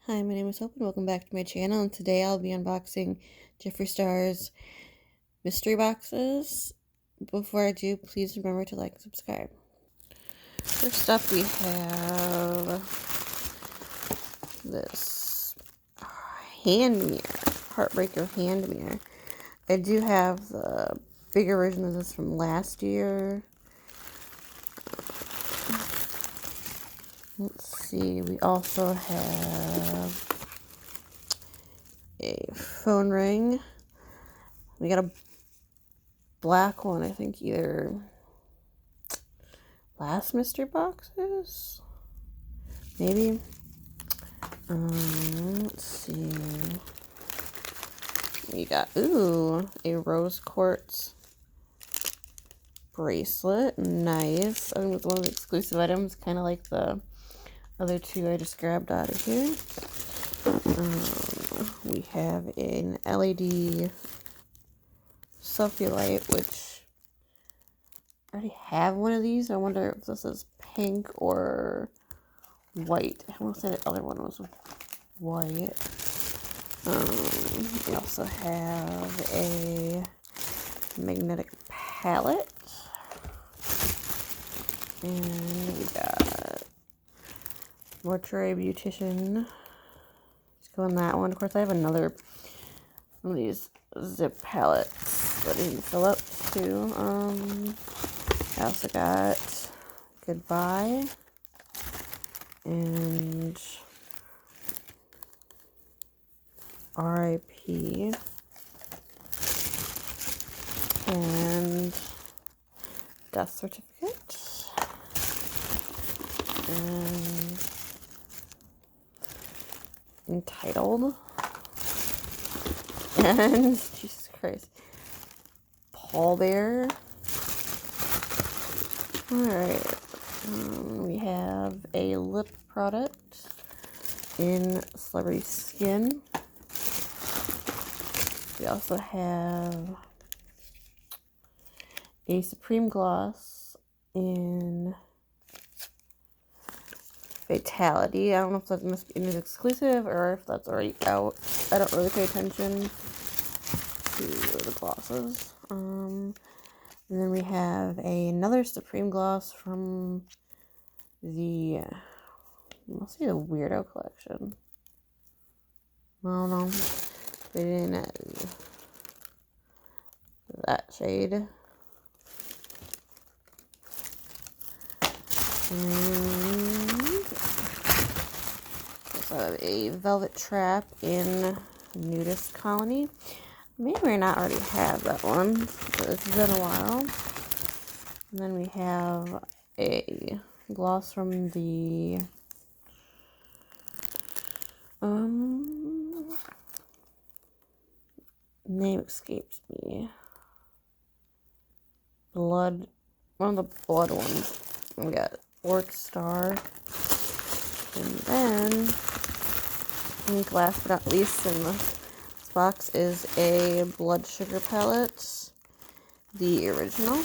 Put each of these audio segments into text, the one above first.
Hi, my name is Hope and welcome back to my channel, and today I'll be unboxing Jeffree Stars mystery boxes. Before I do, please remember to like and subscribe. First up, we have this hand mirror, Heartbreaker hand mirror. I do have the bigger version of this from last year. Let's see, we also have a phone ring. We got a black one, I think either last mystery boxes, maybe. Let's see. We got a rose quartz bracelet. Nice. I think it's one of the exclusive items, kind of like the other two I just grabbed out of here. We have an LED selfie light, which I already have one of these. I wonder if this is pink or white. I want to say the other one was white. We also have a magnetic palette. And we got Mortuary Beautician. Let's go on that one. Of course, I have another one of these zip palettes that I didn't fill up too. I also got Goodbye and R.I.P. and Death Certificate. And Entitled. And Jesus Christ, Paul Bear. Alright, we have a lip product in Celebrity Skin. We also have a Supreme Gloss in Fatality. I don't know if that must be an exclusive or if that's already out. I don't really pay attention to the glosses. And then we have another Supreme Gloss from the, must be the Weirdo collection. I don't know. They didn't that shade. And also have a Velvet Trap in Nudist Colony. May or may not already have that one, but it's been a while. And then we have a gloss from the name escapes me. One of the blood ones. We got Orc Star. And then, I think last but not least in this box is a Blood Sugar palette. The original.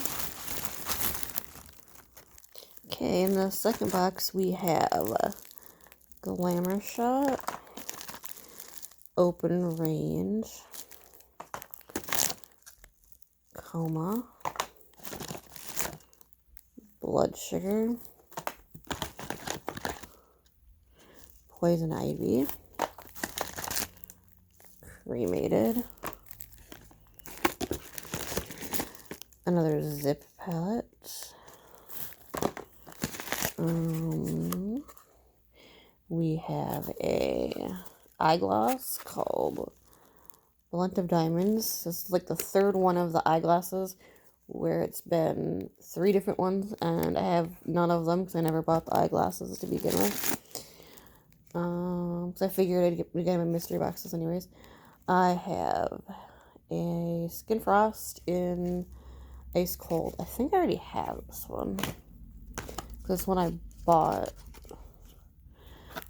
Okay, in the second box we have Glamour Shot, Open Range, Coma, Blood Sugar, Poison Ivy, Cremated, another Zip palette, we have a eyeglass called Blunt of Diamonds. This is like the third one of the eyeglasses where it's been 3 different ones, and I have none of them because I never bought the eyeglasses to begin with. So I figured I'd get them in mystery boxes anyways. I have a Skin Frost in Ice Cold. I think I already have this one. This one I bought.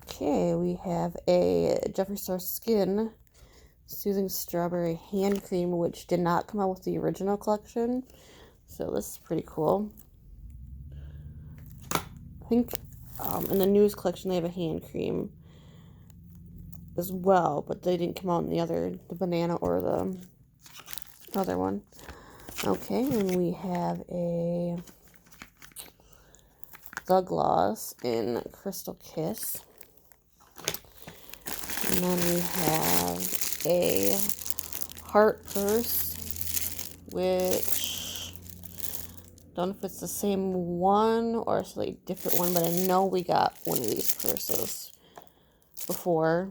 Okay, we have a Jeffree Stars Skin Soothing Strawberry Hand Cream, which did not come out with the original collection. So this is pretty cool. I think in the news collection they have a hand cream. as well, but they didn't come out in the banana or the other one. Okay, and we have the gloss in Crystal Kiss. And then we have a heart purse, which don't know if it's the same one or a slightly different one, but I know we got one of these purses before.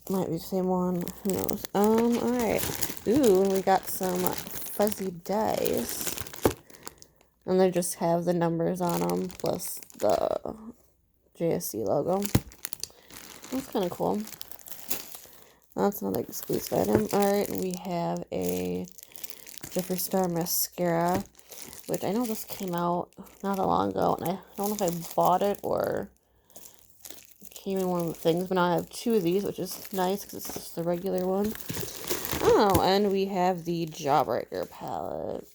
Might be the same one. Who knows? Alright. Ooh, and we got some fuzzy dice. And they just have the numbers on them, plus the JSC logo. That's kind of cool. That's another exclusive item. Alright, we have a Jeffree Star mascara, which I know this came out not that long ago, and I don't know if I bought it or came in one of the things, but now I have two of these, which is nice because it's just the regular one. Oh, and we have the Jawbreaker palette,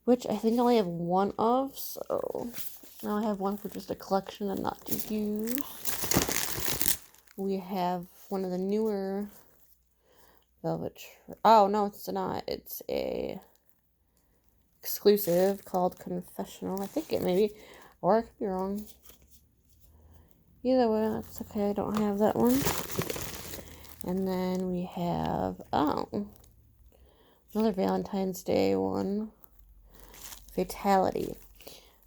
which I think I only have one of, so now I have one for just a collection and not to use. We have one of the newer Velvet. Oh no, it's not. It's a exclusive called Confessional. I think it maybe, or I could be wrong. Either way, that's okay. I don't have that one. And then we have another Valentine's Day one. Fatality.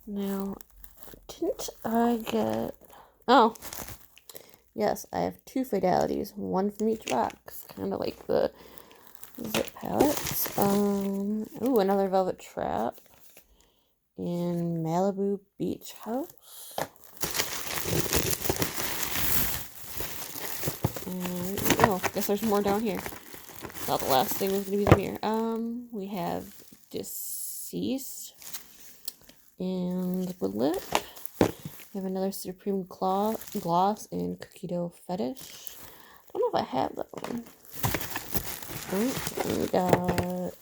Now, didn't I get... Oh, yes, I have two Fatalities, one from each box, kind of like the zip palettes. Ooh, another Velvet Trap in Malibu Beach House. And, oh, guess there's more down here. Thought the last thing was gonna be the mirror. We have Deceased and the lip. We have another Supreme Gloss in Cookie Dough Fetish. Don't know if I have that one. And we got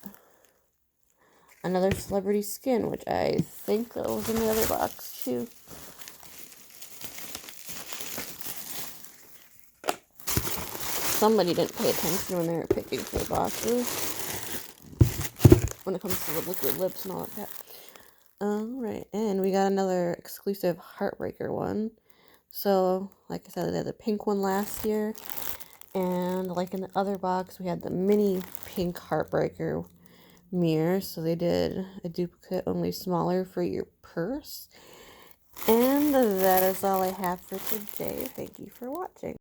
another Celebrity Skin, which I think that was in the other box too. Somebody didn't pay attention when they were picking for the boxes when it comes to the liquid lips and all that crap. Alright, and we got another exclusive Heartbreaker one. So, like I said, they had the pink one last year. And like in the other box, we had the mini pink Heartbreaker mirror. So they did a duplicate, only smaller, for your purse. And that is all I have for today. Thank you for watching.